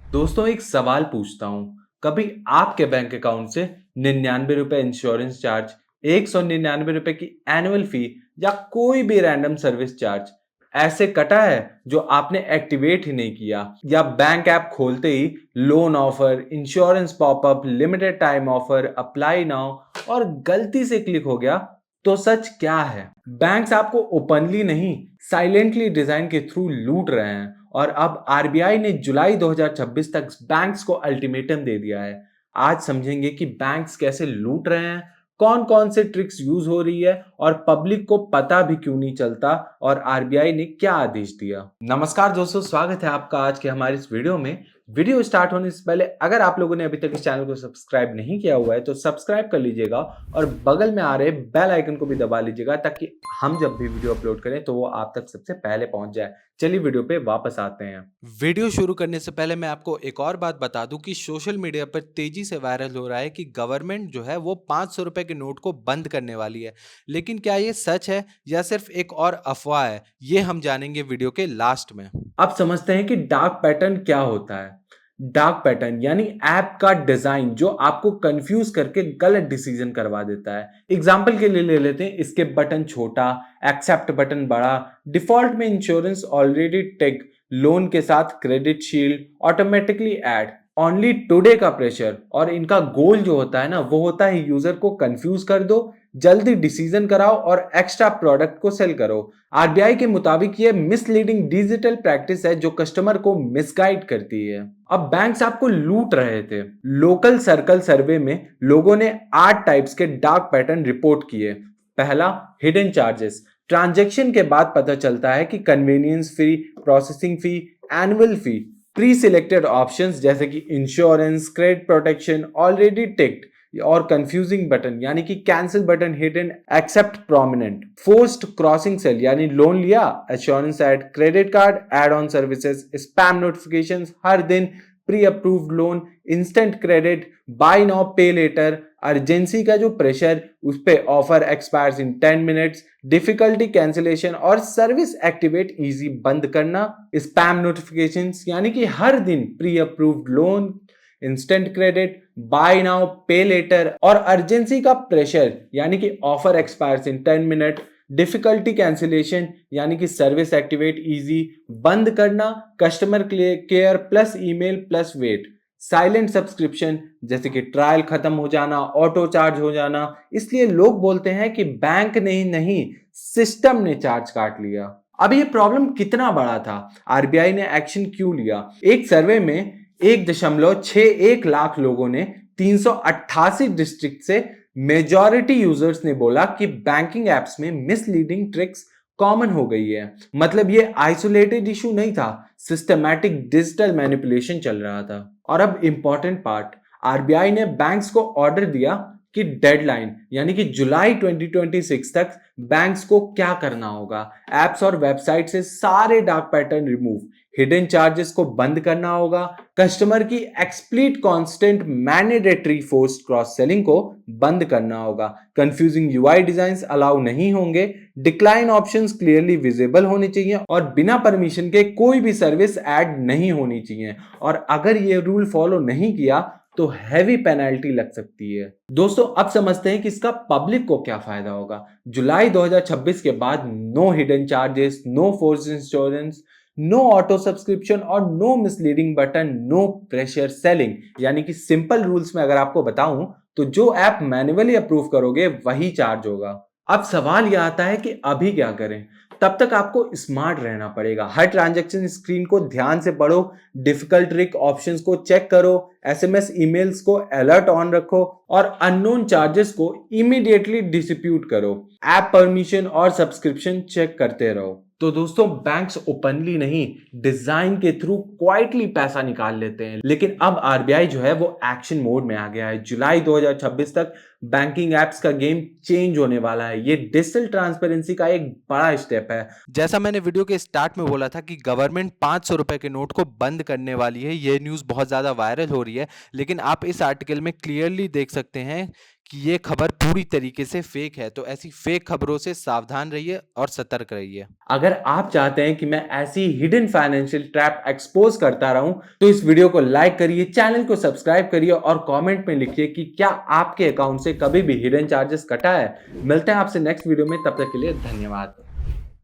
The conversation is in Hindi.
दोस्तों एक सवाल पूछता हूँ। कभी आपके बैंक अकाउंट से 99 रुपए इंश्योरेंस चार्ज, 199 रुपए की एनुअल फी या कोई भी रैंडम सर्विस चार्ज ऐसे कटा है जो आपने एक्टिवेट ही नहीं किया, या बैंक ऐप खोलते ही loan offer, insurance popup, limited time offer, apply now और गलती से क्लिक हो गया? तो सच क्या है? बैंक्स आपको ओपनली नहीं, साइलेंटली डिजाइन के थ्रू लूट रहे हैं। और अब आरबीआई ने जुलाई 2026 तक बैंक्स को अल्टीमेटम दे दिया है। आज समझेंगे कि बैंक्स कैसे लूट रहे हैं, कौन कौन से ट्रिक्स यूज हो रही है और पब्लिक को पता भी क्यों नहीं चलता, और आरबीआई ने क्या आदेश दिया। नमस्कार दोस्तों, स्वागत है आपका आज के हमारे इस वीडियो में। वीडियो स्टार्ट होने से पहले अगर आप लोगों ने अभी तक इस चैनल को सब्सक्राइब नहीं किया हुआ है तो सब्सक्राइब कर लीजिएगा और बगल में आ रहे बेल आइकन को भी दबा लीजिएगा, ताकि हम जब भी वीडियो अपलोड करें तो वो आप तक सबसे पहले पहुंच जाए। चलिए वीडियो पे वापस आते हैं। वीडियो शुरू करने से पहले मैं आपको एक और बात बता दूं कि सोशल मीडिया पर तेजी से वायरल हो रहा है कि गवर्नमेंट जो है वो 500 रुपए के नोट को बंद करने वाली है। लेकिन क्या ये सच है या सिर्फ एक और अफवाह है, ये हम जानेंगे वीडियो के लास्ट में। अब समझते हैं कि डार्क पैटर्न क्या होता है। डार्क पैटर्न यानी ऐप का डिजाइन जो आपको कंफ्यूज करके गलत डिसीजन करवा देता है। एग्जाम्पल के लिए ले लेते हैं, इसके बटन छोटा, एक्सेप्ट बटन बड़ा, डिफॉल्ट में इंश्योरेंस ऑलरेडी टिक, लोन के साथ credit shield, automatically add, only today का प्रेशर। और इनका गोल जो होता है ना, वो होता है यूजर को कंफ्यूज कर दो, जल्दी डिसीजन कराओ और एक्स्ट्रा प्रोडक्ट को सेल करो। आरबीआई के मुताबिक ये मिसलीडिंग डिजिटल प्रैक्टिस है जो कस्टमर को मिसगाइड करती है। अब बैंक्स आपको लूट रहे थे। लोकल सर्कल सर्वे में लोगों ने 8 टाइप्स के डार्क पैटर्न रिपोर्ट किए। पहला, हिडन चार्जेस। ट्रांजैक्शन के बाद पता चलता है कि convenience fee, processing fee, annual fee, preselected options जैसे कि insurance, credit protection already ticked, और कंफ्यूजिंग बटन यानी कि cancel button hidden, accept prominent, forced crossing sell यानी लोन लिया, assurance add, credit card add on services, spam notifications हर दिन, pre approved loan, instant credit, buy now pay later, urgency का जो प्रेशर, उस पे offer expires in 10 minutes, difficulty cancellation और सर्विस एक्टिवेट इजी बंद करना, स्पैम नोटिफिकेशंस यानी कि हर दिन pre approved loan, instant credit, buy now pay later और अर्जेंसी का प्रेशर यानी कि offer expires in 10 minute, difficulty cancellation यानी कि सर्विस एक्टिवेट इजी बंद करना, customer care plus email plus wait, silent subscription जैसे कि ट्रायल खत्म हो जाना, ऑटो चार्ज हो जाना। इसलिए लोग बोलते हैं कि बैंक ने ही नहीं, सिस्टम ने चार्ज काट लिया। अब ये प्रॉब्लम कितना बड़ा था, आरबीआई ने एक्शन क्यों लिया? एक सर्वे में 1.61 लाख लोगों ने 388 डिस्ट्रिक्ट से मेजॉरिटी यूजर्स ने बोला कि बैंकिंग एप्स में मिसलीडिंग ट्रिक्स कॉमन हो गई है। मतलब ये आइसोलेटेड इशू नहीं था, सिस्टमैटिक डिजिटल मैनिपुलेशन चल रहा था। और अब इंपॉर्टेंट पार्ट, आरबीआई ने बैंक्स को ऑर्डर दिया कि डेडलाइन यानी कि जुलाई 2026 तक बैंक्स को क्या करना होगा। एप्स और वेबसाइट से सारे dark pattern remove, hidden charges को बंद करना होगा, कस्टमर की explicit consent mandatory forced cross selling को बंद करना होगा, कंफ्यूजिंग यूआई डिजाइंस अलाउ नहीं होंगे, डिक्लाइन ऑप्शंस क्लियरली विजिबल होने चाहिए और बिना परमिशन के कोई भी सर्विस ऐड नहीं होनी चाहिए। और अगर ये रूल फॉलो नहीं किया तो हैवी पेनल्टी लग सकती है। दोस्तों अब समझते हैं कि इसका पब्लिक को क्या फायदा होगा। जुलाई 2026 के बाद no hidden charges, no force insurance, no auto subscription और no misleading button, no pressure selling. यानी कि सिंपल रूल्स में अगर आपको बताऊं तो जो ऐप मैन्युअली अप्रूव करोगे वही चार्ज होगा। अब सवाल यह आता है कि अभी क्या करें? तब तक आपको स्मार्ट रहना पड़ेगा। हर ट्रांजैक्शन स्क्रीन को ध्यान से पढ़ो, डिफिकल्ट ट्रिक ऑप्शंस को चेक करो, एसएमएस ईमेल्स को अलर्ट ऑन रखो और अननोन चार्जेस को इमीडिएटली डिस्प्यूट करो। ऐप परमिशन और सब्सक्रिप्शन चेक करते रहो। तो दोस्तों बैंक्स ओपनली नहीं, डिजाइन के थ्रू क्वाइटली पैसा निकाल लेते हैं। लेकिन अब आरबीआई जो है वो एक्शन मोड में आ गया है। जुलाई 2026 तक बैंकिंग एप्स का गेम चेंज होने वाला है। ये डिजिटल ट्रांसपेरेंसी का एक बड़ा स्टेप है। जैसा मैंने वीडियो के स्टार्ट में बोला था कि गवर्नमेंट 500 रुपए के नोट को बंद करने वाली है, ये न्यूज़ बहुत ज़्यादा वायरल हो रही है। लेकिन आप इस आर्टिकल में क्लियरली देख सकते हैं कि ये खबर पूरी तरीके से फेक है। तो ऐसी फेक खबरों से सावधान रहिए और सतर्क रहिए। अगर आप चाहते हैं कि मैं ऐसी हिडन फाइनेंशियल ट्रैप एक्सपोज करता रहूं तो इस वीडियो को लाइक करिए, चैनल को सब्सक्राइब करिए और कमेंट में लिखिए कि क्या आपके अकाउंट से कभी भी हिडन चार्जेस कटा है। मिलते हैं आपसे नेक्स्ट वीडियो में, तब तक के लिए धन्यवाद।